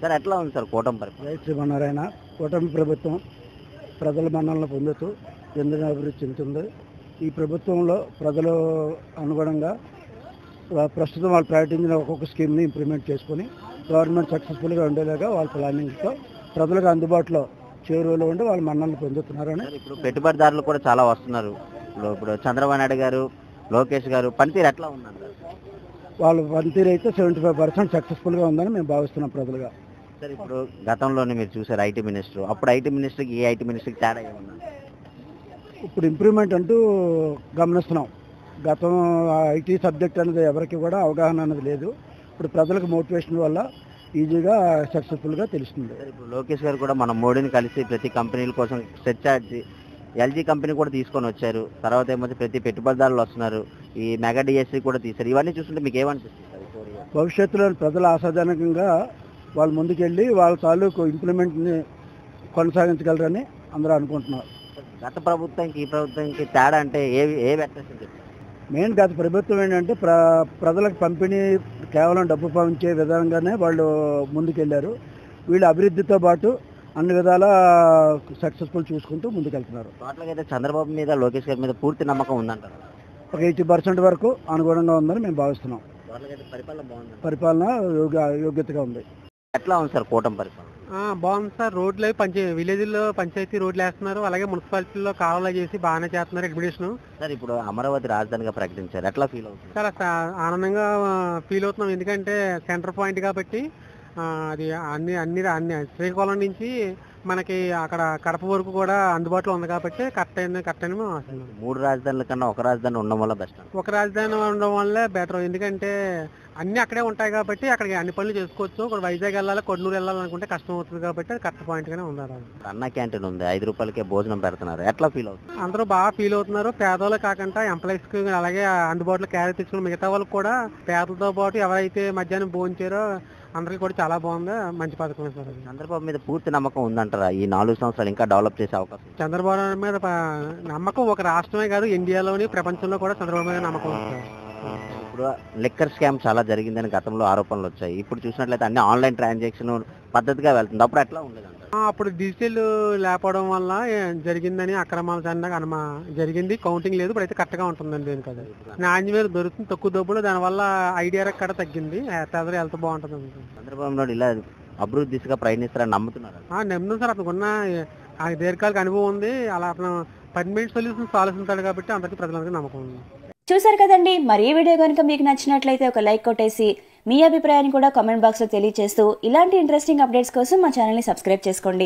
Sir ఎట్లా ఉంది sir కూటమి పరిపాలన? జై శ్రీమన్నారాయణ. కూటమి ప్రభుత్వం ప్రజల మన్ననలు పొందుతూ ఎందుకు అభివృద్ధి చెందుతుంది. ఈ ప్రభుత్వంలో ప్రజలు అనుగుణంగా ప్రస్తుతం వాళ్ళు ప్రకటించిన ఒక్కొక్క స్కీమ్ని ఇంప్లిమెంట్ చేసుకుని గవర్నమెంట్ సక్సెస్ఫుల్గా ఉండేలాగా వాళ్ళ ప్లానింగ్తో ప్రజలకు అందుబాటులో చేరువలో ఉండి వాళ్ళు మన్ననలు పొందుతున్నారని. ఇప్పుడు పెట్టుబడిదారులు కూడా చాలా వస్తున్నారు. ఇప్పుడు చంద్రబాబు నాయుడు గారు, లోకేష్ గారు పనితీరు ఎట్లా ఉందంటారు? వాళ్ళ పనితీరు అయితే 75% సక్సెస్ఫుల్గా ఉందని మేము భావిస్తున్నాం ప్రజలుగా. సార్ ఇప్పుడు గతంలోనే మీరు చూసారు ఐటీ మినిస్టర్, అప్పుడు ఐటీ మినిస్టర్కి ఈ ఐటీ మినిస్టర్కి తేడా ఏమన్నా? ఇప్పుడు ఇంప్రూవ్మెంట్ అంటూ గమనిస్తున్నాం. గతం ఐటీ సబ్జెక్ట్ అనేది ఎవరికి కూడా అవగాహన అనేది లేదు. ఇప్పుడు ప్రజలకు మోటివేషన్ వల్ల ఈజీగా సక్సెస్ఫుల్గా తెలుస్తుంది. ఇప్పుడు లోకేష్ గారు కూడా మన మోడీని కలిసి ప్రతి కంపెనీల కోసం సెర్చ్ చార్జ్ ఎల్జీ కంపెనీ కూడా తీసుకొని వచ్చారు. తర్వాత ఏమో ప్రతి పెట్టుబడిదారులు వస్తున్నారు. ఈ మెగా డిఎస్సీ కూడా తీశారు. ఇవన్నీ చూస్తుంటే మీకు ఏమనిపిస్తుంది? భవిష్యత్తులో ప్రజలు ఆశాజనకంగా వాళ్ళు ముందుకెళ్ళి వాళ్ళ తాలూకు ఇంప్లిమెంట్ని కొనసాగించగలరని అందరూ అనుకుంటున్నారు. గత ప్రభుత్వానికి ఈ ప్రభుత్వానికి తేడా అంటే ఏ వ్యత్యాసం చెప్తారు? మెయిన్ గత ప్రభుత్వం ఏంటంటే ప్రజలకు పంపిణీ కేవలం డబ్బు పంపించే విధంగానే వాళ్ళు ముందుకెళ్ళారు. వీళ్ళు అభివృద్ధితో పాటు అన్ని విధాల సక్సెస్ఫుల్ చూసుకుంటూ ముందుకెళ్తున్నారు. టోటల్గా అయితే చంద్రబాబు మీద, లోకేష్ గారి మీద పూర్తి నమ్మకం ఉందంటారు. ఒక 80% వరకు అనుగుణంగా ఉందని మేము భావిస్తున్నాం. పరిపాలన యోగ్యతగా ఉంది. ఎట్లా ఉంది సార్ కూటమి పరిపాలన? బాగుంది సార్. రోడ్లు విలేజ్లో పంచాయతీ రోడ్లు వేస్తున్నారు. అలాగే మున్సిపాలిటీలో కాలువలు చేసి బాగానే చేస్తున్నారు అడ్మినిస్ట్రేషన్. సార్ ఇప్పుడు అమరావతి రాజధానిగా ప్రకటించారు, ఎట్లా ఫీల్ అవుతుంది? చాలా ఆనందంగా ఫీల్ అవుతున్నాం. ఎందుకంటే సెంటర్ పాయింట్ కాబట్టి అది అన్ని అన్ని అన్ని శ్రీకాకుళం నుంచి మనకి అక్కడ కడప వరకు కూడా అందుబాటులో ఉంది కాబట్టి కరెక్ట్ అని మేము ఆశిస్తున్నాం. 3 రాజధానుల కన్నా ఒక రాజధాని ఉండడం వల్ల బెస్ట్. ఒక రాజధాని ఉండడం వల్లే బెటర్. ఎందుకంటే అన్ని అక్కడే ఉంటాయి కాబట్టి అక్కడికి అన్ని పనులు చేసుకోవచ్చు. ఇక్కడ వైజాగ్ వెళ్ళాలి, కొన్నూరు వెళ్ళాలనుకుంటే కష్టం అవుతుంది కాబట్టి అది కరెక్ట్ పాయింట్ గానే ఉన్నారు. అన్న క్యాంటీన్ ఉంది, 5 రూపాయలకే భోజనం పెడుతున్నారు, ఎట్లా ఫీల్ అవుతుంది? అందరూ బాగా ఫీల్ అవుతున్నారు. పేదవాళ్ళు కాకుండా ఎంప్లాయీస్ కి అలాగే అందుబాటులో క్యారీ తెచ్చుకున్న మిగతా వాళ్ళకి కూడా పేదలతో పాటు ఎవరైతే మధ్యాహ్నం భోంచారో అందరికి కూడా చాలా బాగుంది. మంచి పథకం సార్. చంద్రబాబు మీద పూర్తి నమ్మకం ఉందంటారా? ఈ 4 సంవత్సరాలు ఇంకా డెవలప్ చేసే అవకాశం? చంద్రబాబు నాయుడు మీద నమ్మకం ఒక రాష్ట్రమే కాదు, ఇండియాలోని ప్రపంచంలో కూడా చంద్రబాబు మీద నమ్మకం ఉంది. ఇప్పుడు లిక్కర్ స్కామ్ చాలా జరిగిందని గతంలో ఆరోపణలు వచ్చాయి. ఇప్పుడు చూసినట్లయితే అన్ని ఆన్లైన్ ట్రాన్సాక్షన్ పద్ధతిగా వెళ్తుంది. అప్పుడు ఎట్లా ఉండేది? అప్పుడు డిజిటల్ లేకపోవడం వల్ల జరిగిందని అక్రమాలు జరిగింది. కౌంటింగ్ లేదు. ఇప్పుడు అయితే కరెక్ట్ గా ఉంటుందండి. దేని కదా నాణ్యమైన దొరుకుతుంది, తక్కువ డబ్బులు. దానివల్ల ఐడియా కూడా తగ్గింది. ప్రజలు హెల్త్ బాగుంటుంది. చంద్రబాబు నాయుడు ఇలా అభివృద్ధి దిశగా ప్రయాణిస్తారని నమ్ముతున్నారు? నమ్ముతుంది సార్. అతనుకున్న దీర్ఘకాలిక అనుభవం ఉంది. అలా అతను పర్మనెంట్ సొల్యూషన్స్ ఆలోచిస్తాడు కాబట్టి అందరికీ ప్రజలందరికీ నమ్మకం ఉంది. చూసారు కదండి. మరి ఈ వీడియో కనుక మీకు నచ్చినట్లయితే ఒక లైక్ కొట్టేసి మీ అభిప్రాయాన్ని కూడా కామెంట్ బాక్స్ లో తెలియజేస్తూ ఇలాంటి ఇంట్రెస్టింగ్ అప్డేట్స్ కోసం మా ఛానల్ ని సబ్స్క్రైబ్ చేసుకోండి.